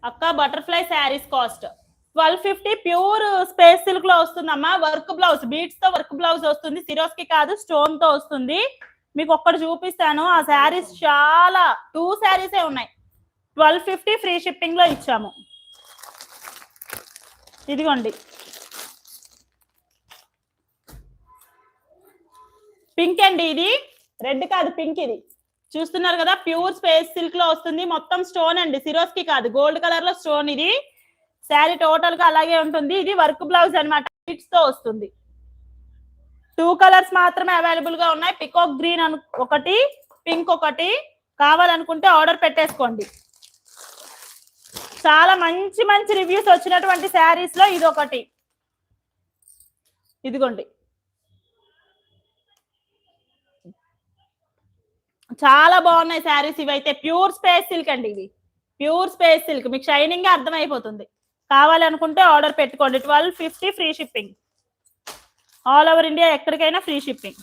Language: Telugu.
అక్క butterfly saris cost 1250 pure space silk లో వస్తుందమ్మా. వర్క్ బ్లౌజ్ బీట్స్ తో వర్క్ బ్లౌజ్ వస్తుంది. సిరోస్ కి కాదు స్టోన్ తో వస్తుంది. మీకు ఒక్కటి చూపిస్తాను. ఆ శారీస్ చాలా 2 శారీసే ఉన్నాయి. 1250 ఫ్రీ షిప్పింగ్ లో ఇచ్చాము. ఇదిగోండి పింక్ అండి, ఇది రెడ్ కాదు పింక్. ఇది చూస్తున్నారు కదా, ప్యూర్ స్పేస్ సిల్క్ లో వస్తుంది. మొత్తం స్టోన్ అండి, సిరోస్ కి కాదు, గోల్డ్ కలర్ లో స్టోన్. ఇది శారీ టోటల్ గా అలాగే ఉంటుంది. ఇది వర్క్ బ్లౌజ్ అనమాట, బీట్స్ తో వస్తుంది. 2 కలర్స్ మాత్రమే అవైలబుల్ గా ఉన్నాయి. పికాక్ గ్రీన్ ఒకటి, పింక్ ఒకటి. కావాలనుకుంటే ఆర్డర్ పెట్టేసుకోండి. చాలా మంచి మంచి రివ్యూస్ వచ్చినటువంటి శారీస్ లో ఇది ఒకటి. ఇదిగోండి చాలా బాగున్నాయి శారీస్. ఇవైతే ప్యూర్ స్పేస్ సిల్క్ అండి. ఇవి ప్యూర్ స్పేస్ సిల్క్, మీకు షైనింగ్ గా అర్థమైపోతుంది. కావాలనుకుంటే ఆర్డర్ పెట్టుకోండి. 1250 free shipping, all over India ఎక్కడికైనా ఫ్రీ షిప్పింగ్.